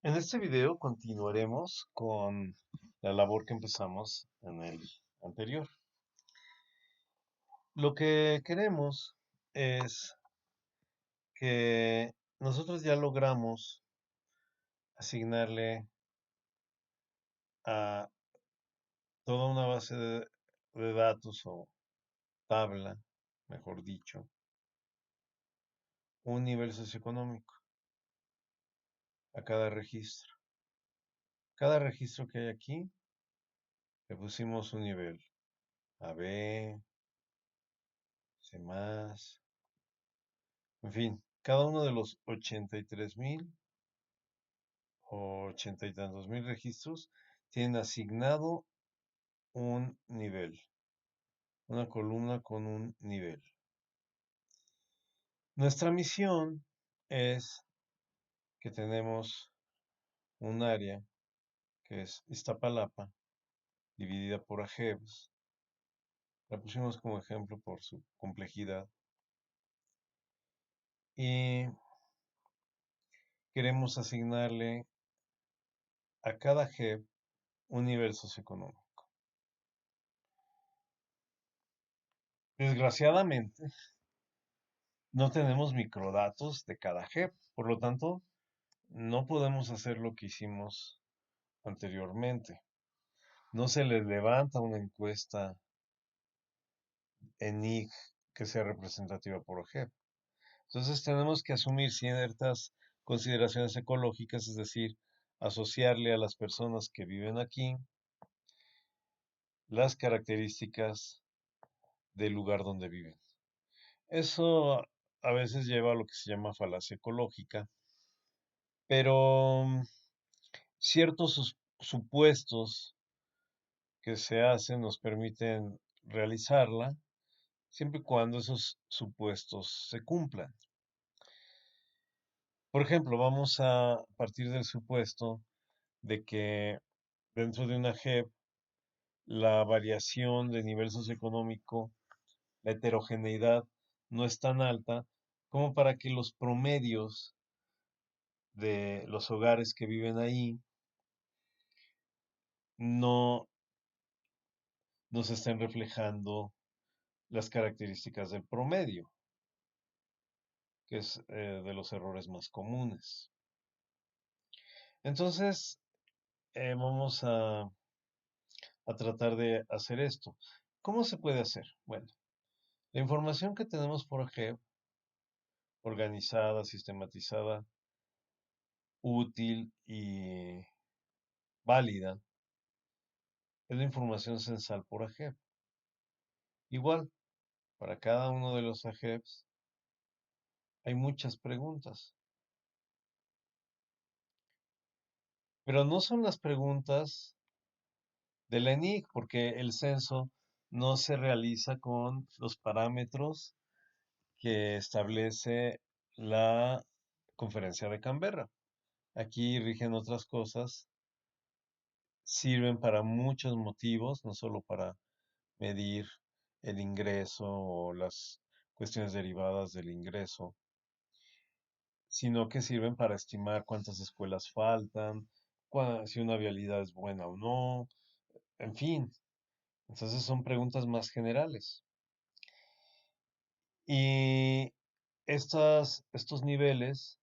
En este video continuaremos con la labor que empezamos en el anterior. Lo que queremos es que nosotros ya logramos asignarle a toda una base de datos o tabla, mejor dicho, un nivel socioeconómico a cada registro. Cada registro que hay aquí le pusimos un nivel A, B, C+, en fin, cada uno de los 83,000 o 80 y tantos mil registros tienen asignado un nivel, una columna con un nivel. Nuestra misión es que tenemos un área que es Iztapalapa, dividida por AGEVs. La pusimos como ejemplo por su complejidad. Y queremos asignarle a cada AGEV un nivel socioeconómico. Desgraciadamente, no tenemos microdatos de cada AGEV. Por lo tanto, no podemos hacer lo que hicimos anteriormente. No se les levanta una encuesta ENIC que sea representativa por OGEP. Entonces tenemos que asumir ciertas consideraciones ecológicas, es decir, asociarle a las personas que viven aquí las características del lugar donde viven. Eso a veces lleva a lo que se llama falacia ecológica, pero ciertos supuestos que se hacen nos permiten realizarla siempre y cuando esos supuestos se cumplan. Por ejemplo, vamos a partir del supuesto de que dentro de una JEP la variación de nivel socioeconómico, la heterogeneidad no es tan alta como para que los promedios de los hogares que viven ahí no nos estén reflejando las características del promedio, que es de los errores más comunes. Entonces, vamos a tratar de hacer esto. ¿Cómo se puede hacer? Bueno, la información que tenemos por ejemplo, organizada, sistematizada, útil y válida, es la información censal por AGEP. Igual, para cada uno de los AGEPs hay muchas preguntas, pero no son las preguntas de la ENIC, porque el censo no se realiza con los parámetros que establece la conferencia de Canberra. Aquí rigen otras cosas, sirven para muchos motivos, no solo para medir el ingreso o las cuestiones derivadas del ingreso, sino que sirven para estimar cuántas escuelas faltan, si una vialidad es buena o no, en fin. Entonces son preguntas más generales. Y estos niveles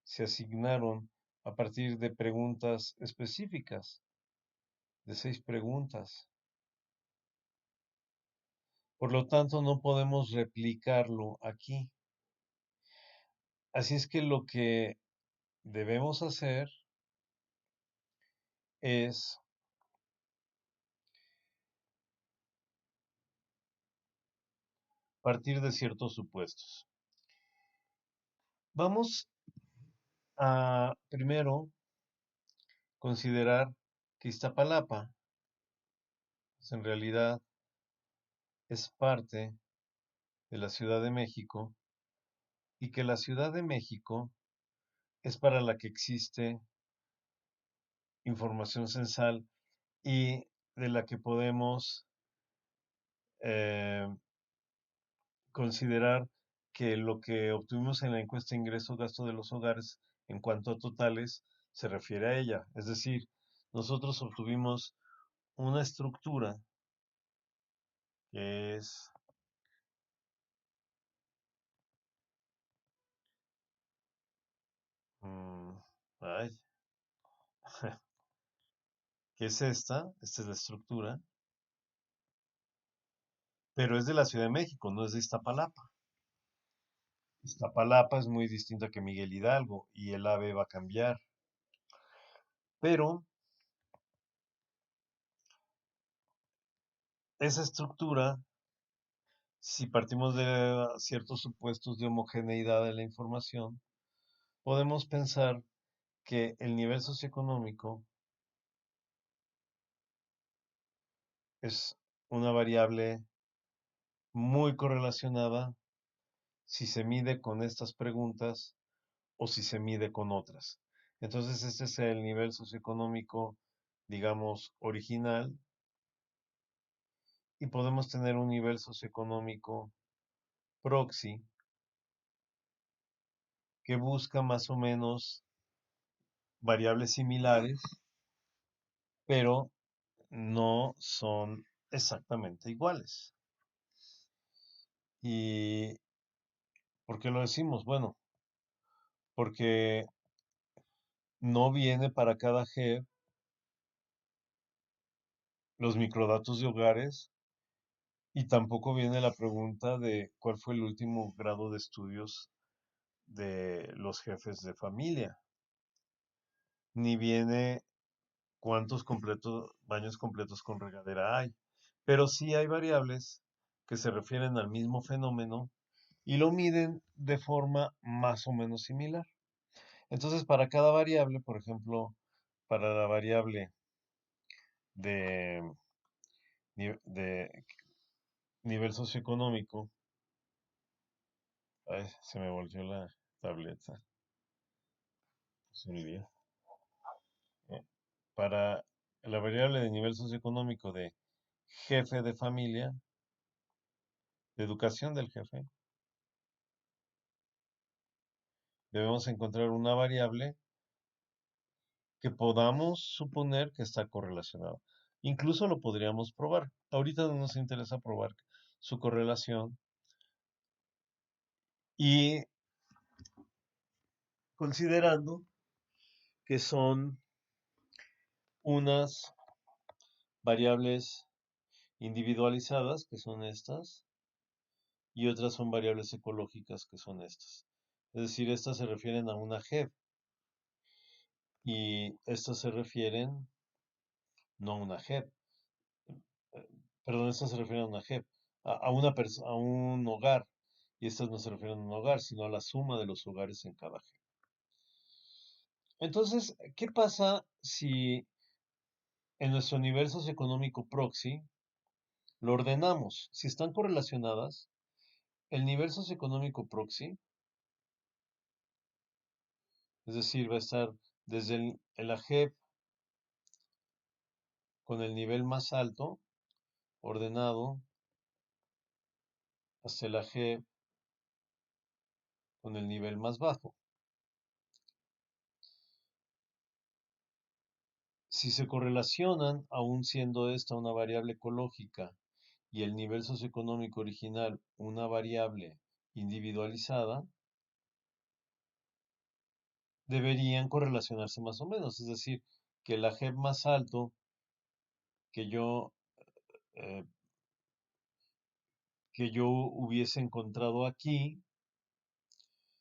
se asignaron a partir de preguntas específicas, de 6 preguntas. Por lo tanto, no podemos replicarlo aquí. Así es que lo que debemos hacer es partir de ciertos supuestos. Vamos a primero considerar que Iztapalapa, pues, en realidad es parte de la Ciudad de México y que la Ciudad de México es para la que existe información censal y de la que podemos eh, considerar que lo que obtuvimos en la encuesta ingreso-gasto de los hogares en cuanto a totales se refiere a ella. Es decir, nosotros obtuvimos una estructura que es, mm, ay, que es esta es la estructura, pero es de la Ciudad de México, no es de Iztapalapa. Iztapalapa es muy distinta que Miguel Hidalgo y el AVE va a cambiar. Pero esa estructura, si partimos de ciertos supuestos de homogeneidad de la información, podemos pensar que el nivel socioeconómico es una variable muy correlacionada si se mide con estas preguntas o si se mide con otras. Entonces, este es el nivel socioeconómico, digamos, original, y podemos tener un nivel socioeconómico proxy que busca más o menos variables similares, pero no son exactamente iguales. ¿Y por qué lo decimos? Bueno, porque no viene para cada G los microdatos de hogares y tampoco viene la pregunta de cuál fue el último grado de estudios de los jefes de familia, ni viene cuántos baños completos con regadera hay. Pero sí hay variables que se refieren al mismo fenómeno y lo miden de forma más o menos similar. Entonces, para cada variable, por ejemplo, para la variable de, de nivel socioeconómico, ay, se me volvió la tableta, se me olvidó. Eh, Para la variable de nivel socioeconómico de jefe de familia, de educación del jefe, debemos encontrar una variable que podamos suponer que está correlacionada. Incluso lo podríamos probar. Ahorita no nos interesa probar su correlación y considerando que son unas variables individualizadas, que son estas, y otras son variables ecológicas, que son estas. Es decir, estas se refieren a una JEP y estas se refieren no a una JEP, perdón, estas se refieren a una JEP, a un hogar, y estas no se refieren a un hogar, sino a la suma de los hogares en cada JEP. Entonces, ¿qué pasa si en nuestro nivel socioeconómico proxy lo ordenamos? Si están correlacionadas, el nivel socioeconómico proxy, es decir, va a estar desde el AGEP con el nivel más alto, ordenado, hasta el AGEP con el nivel más bajo. Si se correlacionan, aun siendo esta una variable ecológica y el nivel socioeconómico original una variable individualizada, deberían correlacionarse más o menos. Es decir, que el AGEP más alto que yo, eh, que yo hubiese encontrado aquí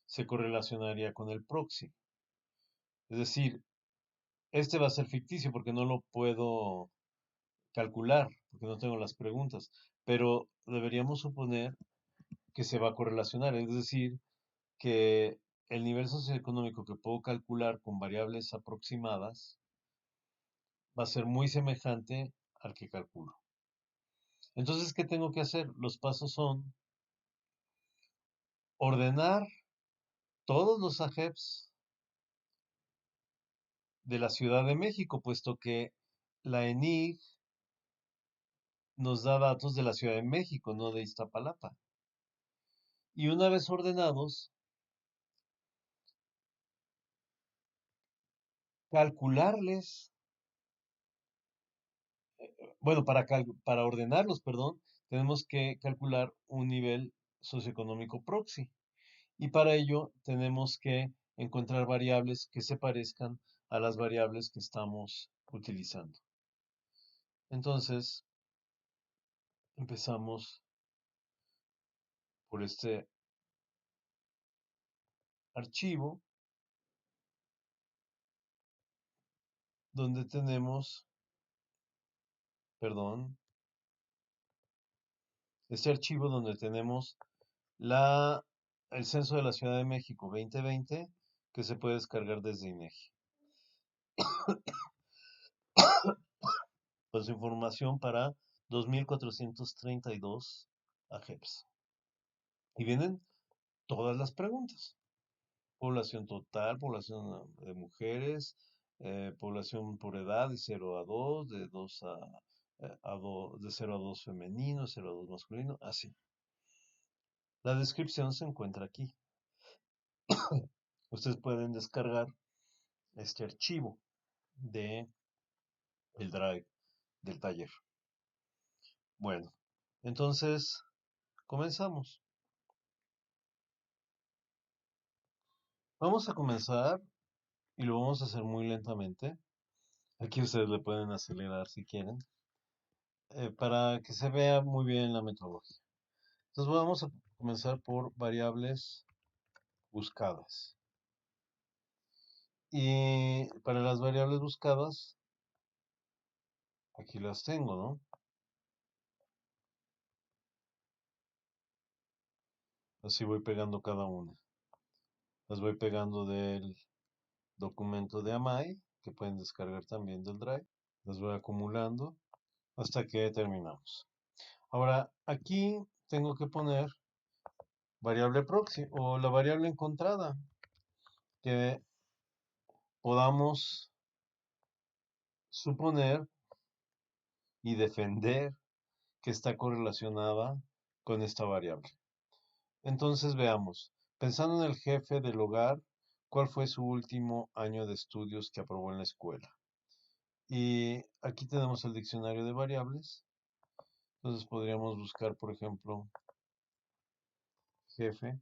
se correlacionaría con el proxy. Es decir, este va a ser ficticio porque no lo puedo calcular, porque no tengo las preguntas, pero deberíamos suponer que se va a correlacionar, es decir, que el nivel socioeconómico que puedo calcular con variables aproximadas va a ser muy semejante al que calculo. Entonces, ¿qué tengo que hacer? Los pasos son ordenar todos los AGEPs de la Ciudad de México, puesto que la ENIG nos da datos de la Ciudad de México, no de Iztapalapa. Y una vez ordenados, calcularles, bueno, para ordenarlos, perdón, tenemos que calcular un nivel socioeconómico proxy. Y para ello tenemos que encontrar variables que se parezcan a las variables que estamos utilizando. Entonces, empezamos por este archivo donde tenemos, perdón, este archivo donde tenemos la, el censo de la Ciudad de México 2020 que se puede descargar desde INEGI. Con su información para 2432 AGEPS. Y vienen todas las preguntas. Población total, población de mujeres, población por edad de 0 a 2, de 2 a 2, de 0 a 2 femenino, 0 a 2 masculino, así. La descripción se encuentra aquí. Ustedes pueden descargar este archivo de el drive del taller. Bueno, entonces comenzamos. Vamos a comenzar y lo vamos a hacer muy lentamente. Aquí ustedes le pueden acelerar si quieren, para que se vea muy bien la metodología. Entonces vamos a comenzar por variables buscadas. Y para las variables buscadas, aquí las tengo, ¿no? Así voy pegando cada una. Las voy pegando del documento de AMAI, que pueden descargar también del Drive. Las voy acumulando hasta que terminamos. Ahora, aquí tengo que poner variable proxy o la variable encontrada que podamos suponer y defender que está correlacionada con esta variable. Entonces veamos, pensando en el jefe del hogar, ¿cuál fue su último año de estudios que aprobó en la escuela? Y aquí tenemos el diccionario de variables. Entonces podríamos buscar, por ejemplo, jefe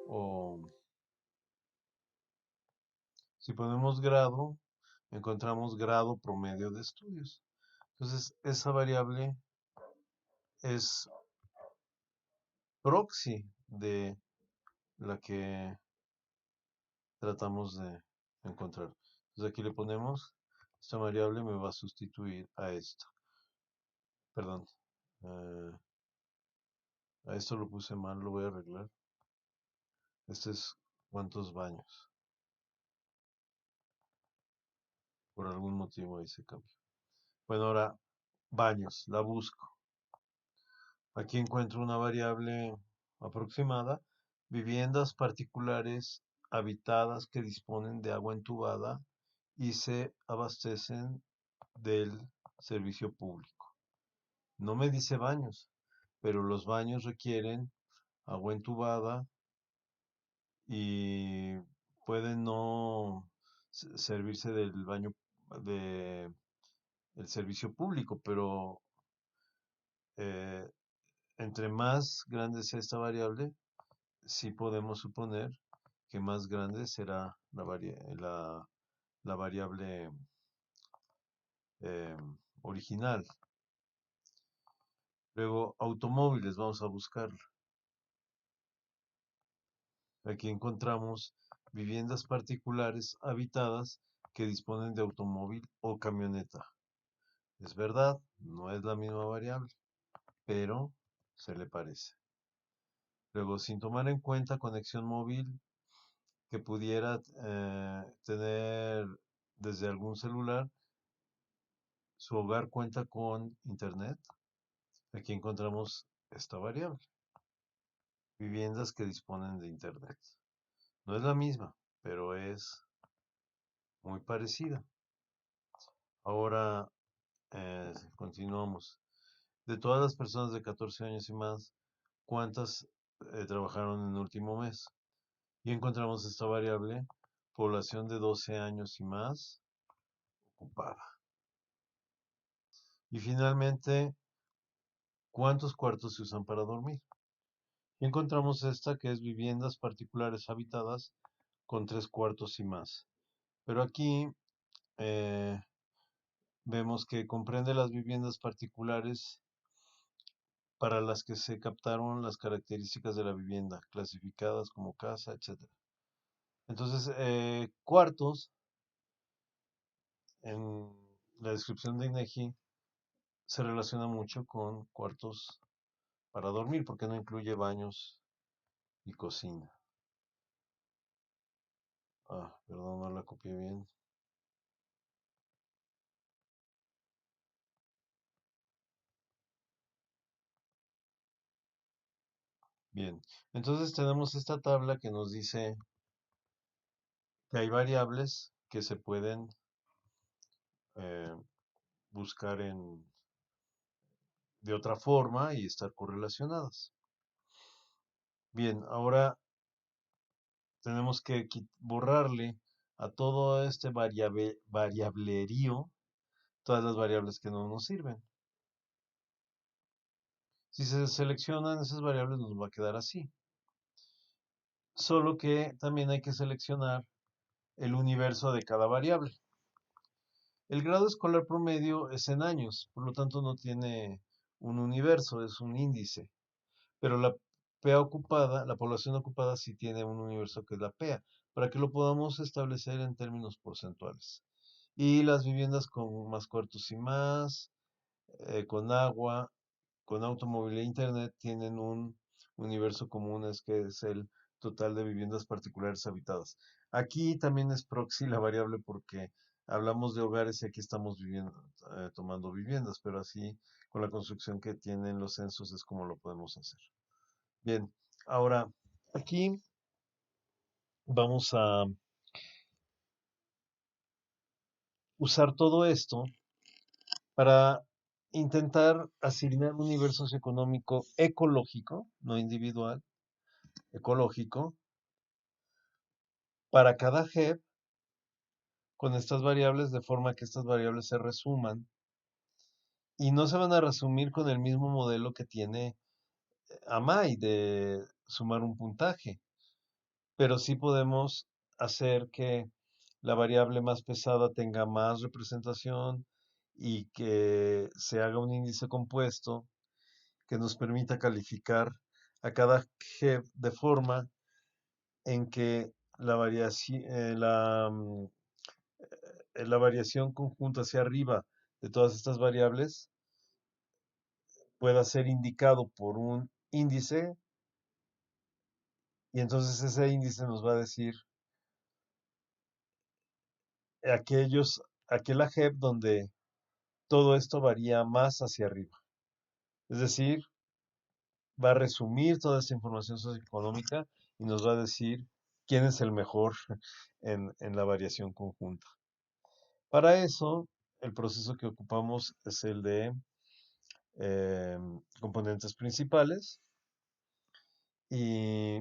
o si ponemos grado, encontramos grado promedio de estudios. Entonces esa variable es proxy de la que tratamos de encontrar. Entonces aquí le ponemos, esta variable me va a sustituir a esta. Perdón, eh, a esto lo puse mal, lo voy a arreglar. Este es cuántos baños. Por algún motivo ahí se cambió. Bueno, ahora baños, la busco. Aquí encuentro una variable aproximada, viviendas particulares habitadas que disponen de agua entubada y se abastecen del servicio público. No me dice baños, pero los baños requieren agua entubada y pueden no servirse del baño de el servicio público, pero eh, entre más grande sea esta variable, sí podemos suponer que más grande será la variable eh, original. Luego, automóviles, vamos a buscar. Aquí encontramos viviendas particulares habitadas que disponen de automóvil o camioneta. Es verdad, no es la misma variable, pero se le parece. Luego, sin tomar en cuenta conexión móvil que pudiera tener desde algún celular, su hogar cuenta con internet. Aquí encontramos esta variable, viviendas que disponen de internet. No es la misma, pero es muy parecida. Ahora continuamos. De todas las personas de 14 años y más, ¿cuántas trabajaron en el último mes? Y encontramos esta variable población de 12 años y más ocupada. Y finalmente, ¿cuántos cuartos se usan para dormir? Y encontramos esta que es viviendas particulares habitadas con 3 cuartos y más. Pero aquí eh, vemos que comprende las viviendas particulares para las que se captaron las características de la vivienda, clasificadas como casa, etc. Entonces, cuartos, en la descripción de INEGI, se relaciona mucho con cuartos para dormir, porque no incluye baños y cocina. Ah, perdón, no la copié bien. Bien, entonces tenemos esta tabla que nos dice que hay variables que se pueden eh, buscar de otra forma y estar correlacionadas. Bien, ahora tenemos que borrarle a todo este variablerío todas las variables que no nos sirven. Si se seleccionan esas variables nos va a quedar así. Solo que también hay que seleccionar el universo de cada variable. El grado escolar promedio es en años, por lo tanto no tiene un universo, es un índice. Pero la PEA ocupada, la población ocupada sí tiene un universo que es la PEA, para que lo podamos establecer en términos porcentuales. Y las viviendas con más cuartos y más, con agua, con automóvil e internet, tienen un universo común, es que es el total de viviendas particulares habitadas. Aquí también es proxy la variable porque hablamos de hogares y aquí estamos viviendo, tomando viviendas, pero así con la construcción que tienen los censos es como lo podemos hacer. Bien, ahora aquí vamos a usar todo esto para intentar asignar un nivel socioeconómico ecológico, no individual, ecológico, para cada JEP con estas variables de forma que estas variables se resuman y no se van a resumir con el mismo modelo que tiene AMAI de sumar un puntaje, pero sí podemos hacer que la variable más pesada tenga más representación y que se haga un índice compuesto que nos permita calificar a cada JEP de forma en que la variación, la variación conjunta hacia arriba de todas estas variables pueda ser indicado por un índice y entonces ese índice nos va a decir aquel AGEP donde todo esto varía más hacia arriba. Es decir, va a resumir toda esta información socioeconómica y nos va a decir quién es el mejor en la variación conjunta. Para eso, el proceso que ocupamos es el de componentes principales y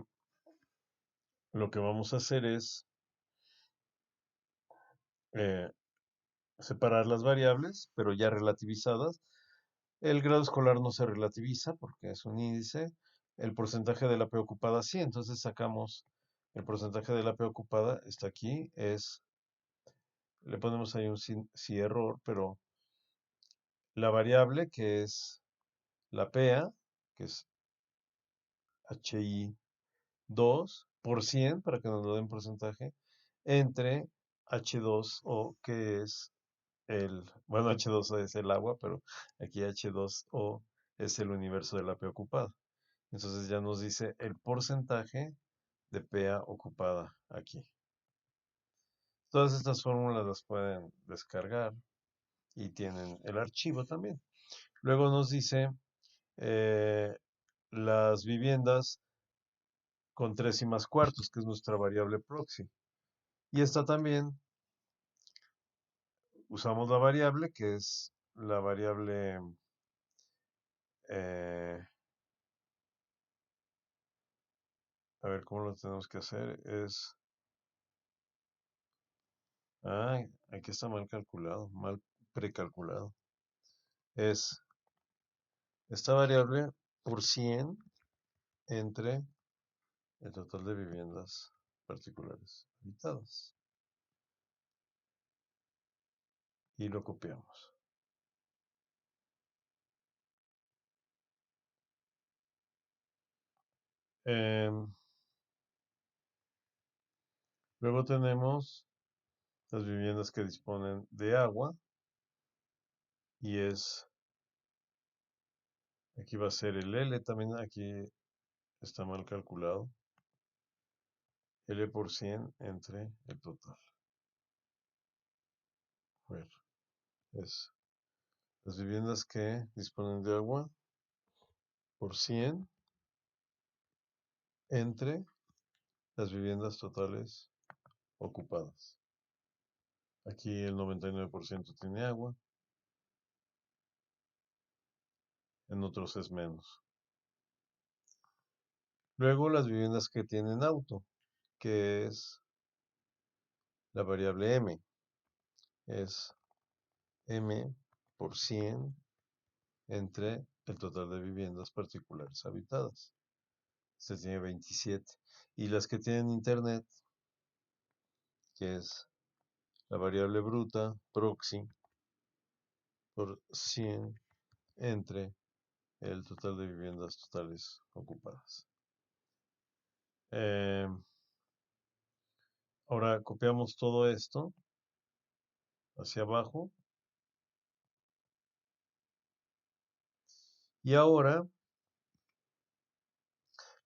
lo que vamos a hacer es eh, separar las variables, pero ya relativizadas. El grado escolar no se relativiza porque es un índice. El porcentaje de la P ocupada sí, entonces sacamos el porcentaje de la P ocupada, está aquí, le ponemos ahí un sí error, pero la variable que es la PEA, que es HI 2 por 100, para que nos lo den porcentaje, entre H2O, que es bueno, H2O es el agua, pero aquí H2O es el universo de la P ocupada. Entonces ya nos dice el porcentaje de PA ocupada aquí. Todas estas fórmulas las pueden descargar y tienen el archivo también. Luego nos dice eh, las viviendas con 3 y más cuartos, que es nuestra variable proxy. Y esta también usamos la variable, que es la variable eh, a ver cómo lo tenemos que hacer. Es Ah, aquí está mal calculado, mal precalculado. Es esta variable por 100 entre el total de viviendas particulares habitadas. Y lo copiamos. Em, Luego tenemos las viviendas que disponen de agua y aquí va a ser el L, también aquí está mal calculado, L por 100 entre el total. A ver, es las viviendas que disponen de agua por 100 entre las viviendas totales ocupadas. Aquí el 99% tiene agua, en otros es menos. Luego las viviendas que tienen auto, que es la variable M, es M por 100 entre el total de viviendas particulares habitadas. Este tiene 27. Y las que tienen internet, que es la variable bruta, proxy, por 100 entre el total de viviendas totales ocupadas. Eh, Ahora copiamos todo esto hacia abajo. Y ahora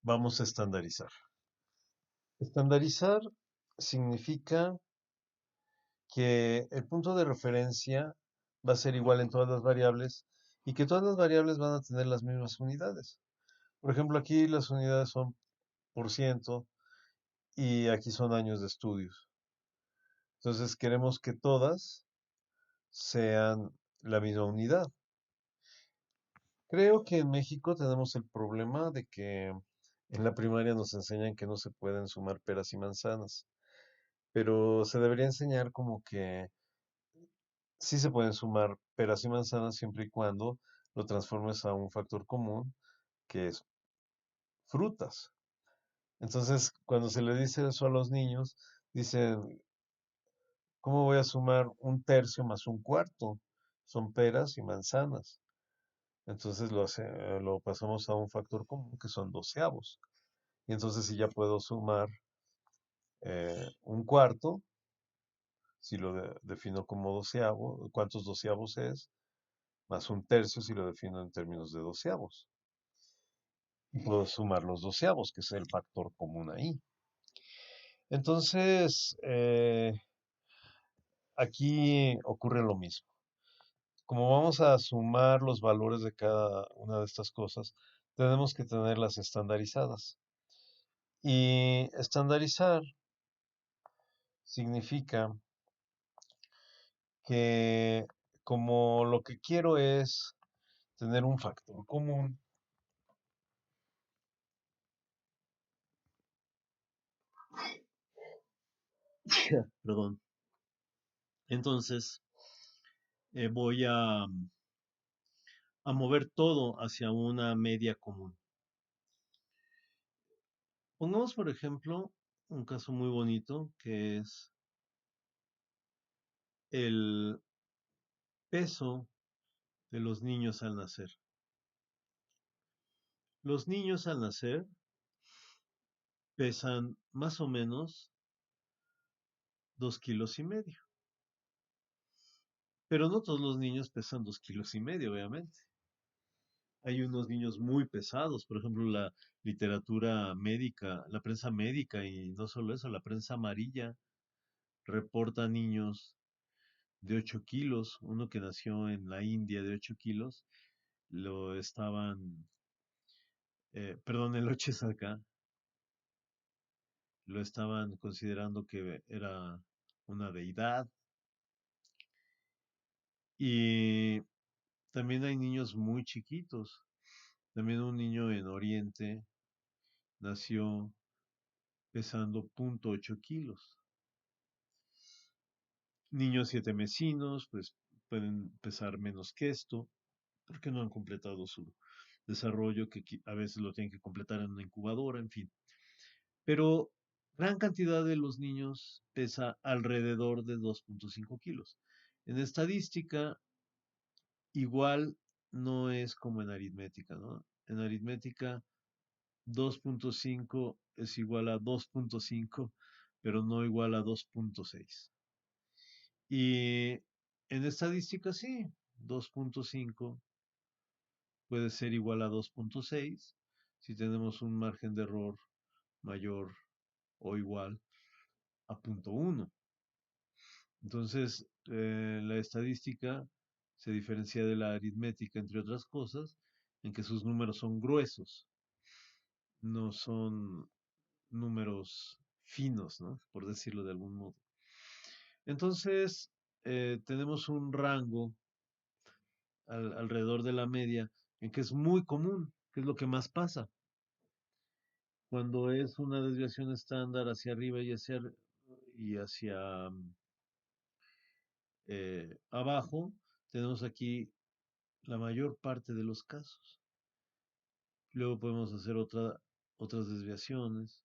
vamos a estandarizar. Estandarizar significa que el punto de referencia va a ser igual en todas las variables y que todas las variables van a tener las mismas unidades. Por ejemplo, aquí las unidades son por ciento y aquí son años de estudios. Entonces queremos que todas sean la misma unidad. Creo que en México tenemos el problema de que en la primaria nos enseñan que no se pueden sumar peras y manzanas, pero se debería enseñar como que sí se pueden sumar peras y manzanas siempre y cuando lo transformes a un factor común que es frutas. Entonces, cuando se le dice eso a los niños, dicen, ¿cómo voy a sumar un tercio más un cuarto? Son peras y manzanas. Entonces lo pasamos a un factor común que son doceavos. Y entonces si ya puedo sumar un cuarto, si lo defino como doceavo, ¿cuántos doceavos es? Más un tercio si lo defino en términos de doceavos. Y puedo sumar los doceavos, que es el factor común ahí. Entonces, aquí ocurre lo mismo. Como vamos a sumar los valores de cada una de estas cosas, tenemos que tenerlas estandarizadas. Y estandarizar significa que como lo que quiero es tener un factor común, perdón, entonces voy a mover todo hacia una media común. Pongamos, por ejemplo, un caso muy bonito que es el peso de los niños al nacer. Los niños al nacer pesan más o menos 2,5 kilos. Pero no todos los niños pesan 2,5 kilos, obviamente. Hay unos niños muy pesados, por ejemplo, la literatura médica, la prensa médica y no solo eso, la prensa amarilla reporta niños de 8 kilos. Uno que nació en la India de 8 kilos, lo estaban, perdón, el 8 es acá, lo estaban considerando que era una deidad. Y también hay niños muy chiquitos. También un niño en Oriente nació pesando 0,8 kilos. Niños siete mesinos, pues pueden pesar menos que esto, porque no han completado su desarrollo, que a veces lo tienen que completar en una incubadora, en fin. Pero gran cantidad de los niños pesa alrededor de 2.5 kilos. En estadística, igual no es como en aritmética, ¿no? En aritmética, 2.5 es igual a 2.5, pero no igual a 2.6. Y en estadística sí, 2.5 puede ser igual a 2.6 si tenemos un margen de error mayor o igual a 0.1. Entonces, la estadística se diferencia de la aritmética, entre otras cosas, en que sus números son gruesos, no son números finos, ¿no? Por decirlo de algún modo. Entonces, tenemos un rango alrededor de la media en que es muy común, que es lo que más pasa. Cuando es una desviación estándar hacia arriba y hacia abajo, tenemos aquí la mayor parte de los casos. Luego podemos hacer otras desviaciones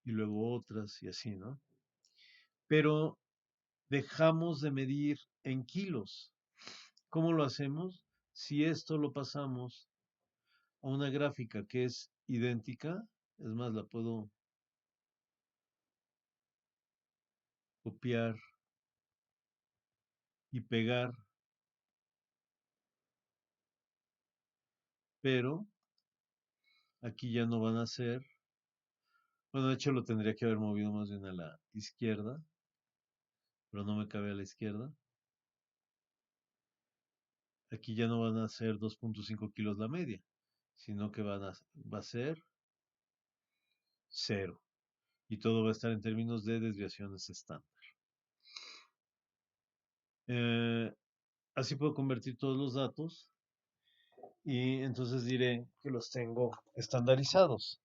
y luego otras y así, ¿no? Pero dejamos de medir en kilos. ¿Cómo lo hacemos? Si esto lo pasamos a una gráfica que es idéntica, es más, la puedo copiar y pegar, pero aquí ya no van a ser, bueno, de hecho lo tendría que haber movido más bien a la izquierda, pero no me cabe a la izquierda. Aquí ya no van a ser 2.5 kilos la media, sino que va a ser cero. Y todo va a estar en términos de desviaciones estándar. Eh, Así puedo convertir todos los datos y entonces diré que los tengo estandarizados.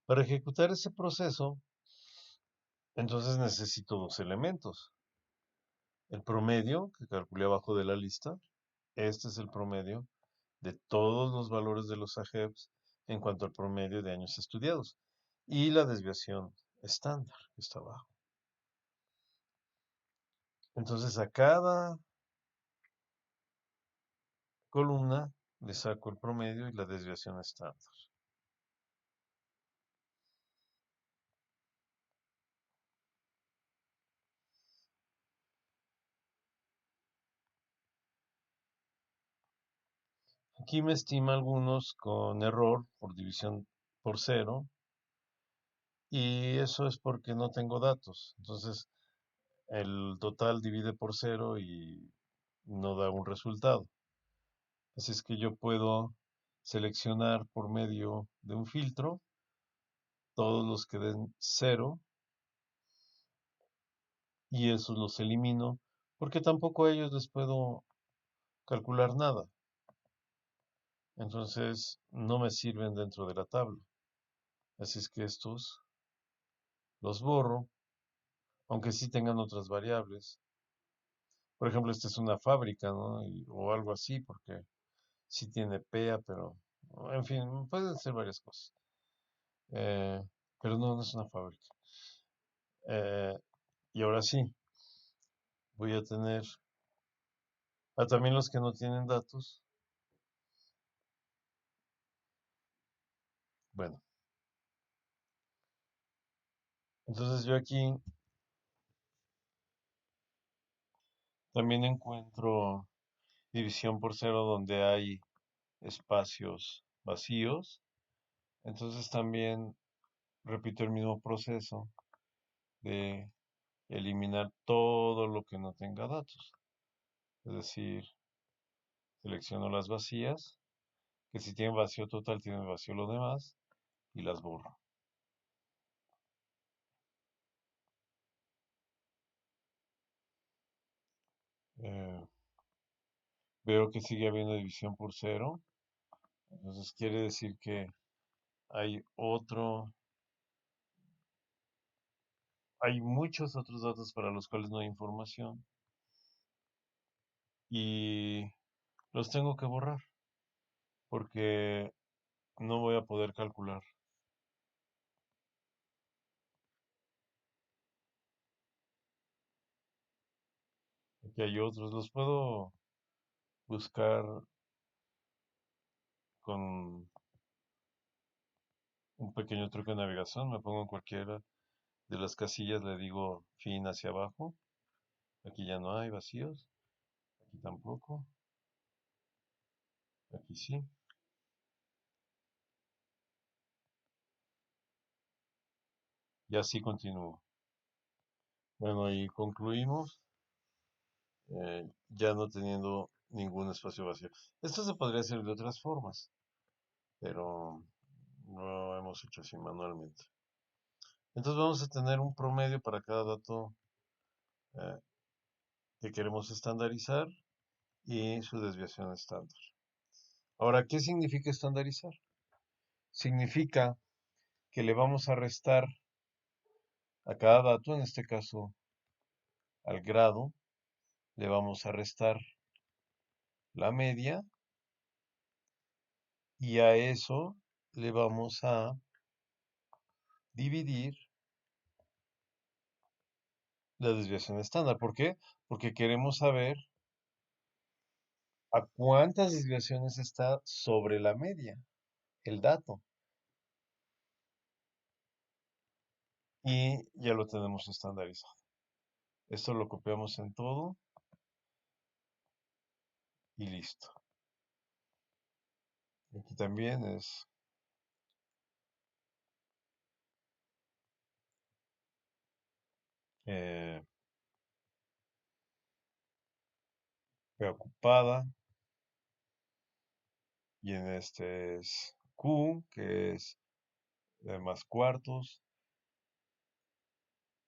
Para ejecutar ese proceso, entonces necesito dos elementos. El promedio, que calculé abajo de la lista. Este es el promedio de todos los valores de los AGEPS en cuanto al promedio de años estudiados. Y la desviación estándar, que está abajo. Entonces a cada columna le saco el promedio y la desviación estándar. Aquí me estima algunos con error por división por cero y eso es porque no tengo datos. Entonces el total divide por cero y no da un resultado. Así es que yo puedo seleccionar por medio de un filtro todos los que den cero y esos los elimino porque tampoco a ellos les puedo calcular nada. Entonces no me sirven dentro de la tabla. Así es que estos los borro, aunque sí tengan otras variables. Por ejemplo, esta es una fábrica, ¿no? O algo así, porque sí tiene PEA, pero, en fin, pueden ser varias cosas. Eh, pero no, no es una fábrica. Eh, y ahora sí, voy a tener también los que no tienen datos. Bueno, entonces yo aquí también encuentro división por cero donde hay espacios vacíos. Entonces también repito el mismo proceso de eliminar todo lo que no tenga datos. Es decir, selecciono las vacías, que si tienen vacío total, tienen vacío lo demás, y las borro. Eh, Veo que sigue habiendo división por cero. Entonces quiere decir que hay otro hay muchos otros datos para los cuales no hay información y los tengo que borrar porque no voy a poder calcular. Aquí hay otros, los puedo buscar con un pequeño truque de navegación. Me pongo en cualquiera de las casillas, le digo fin hacia abajo. Aquí ya no hay vacíos, aquí tampoco, aquí sí. Y así continúo. Bueno, y concluimos ya no teniendo ningún espacio vacío. Esto se podría hacer de otras formas, pero no lo hemos hecho así manualmente. Entonces vamos a tener un promedio para cada dato eh, que queremos estandarizar y su desviación estándar. Ahora, ¿qué significa estandarizar? Significa que le vamos a restar a cada dato, en este caso al grado, le vamos a restar la media y a eso le vamos a dividir la desviación estándar. ¿Por qué? Porque queremos saber a cuántas desviaciones está sobre la media, el dato. Y ya lo tenemos estandarizado. Esto lo copiamos en todo y listo. Aquí también es eh, preocupada y en este es Q, que es de más cuartos,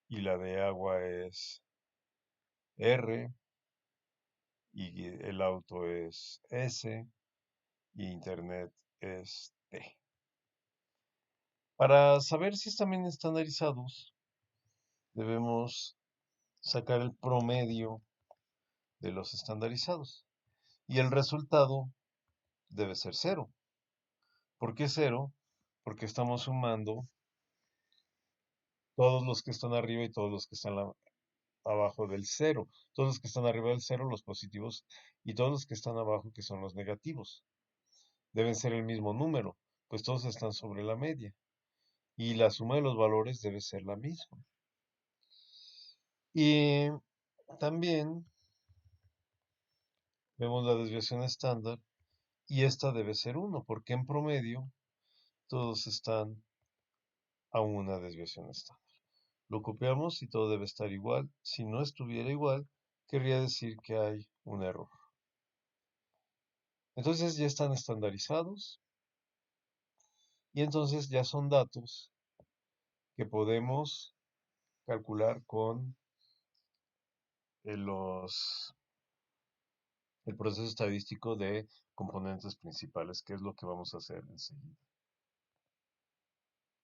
y la de agua es R, y el auto es S, y internet es T. Para saber si están bien estandarizados, debemos sacar el promedio de los estandarizados. Y el resultado debe ser cero. ¿Por qué cero? Porque estamos sumando todos los que están arriba y todos los que están abajo del cero. Todos los que están arriba del cero, los positivos, y todos los que están abajo, que son los negativos. Deben ser el mismo número, pues todos están sobre la media. Y la suma de los valores debe ser la misma. Y también vemos la desviación estándar y esta debe ser uno, porque en promedio todos están a una desviación estándar. Lo copiamos y todo debe estar igual. Si no estuviera igual, querría decir que hay un error. Entonces ya están estandarizados y entonces ya son datos que podemos calcular con el proceso estadístico de componentes principales, que es lo que vamos a hacer enseguida.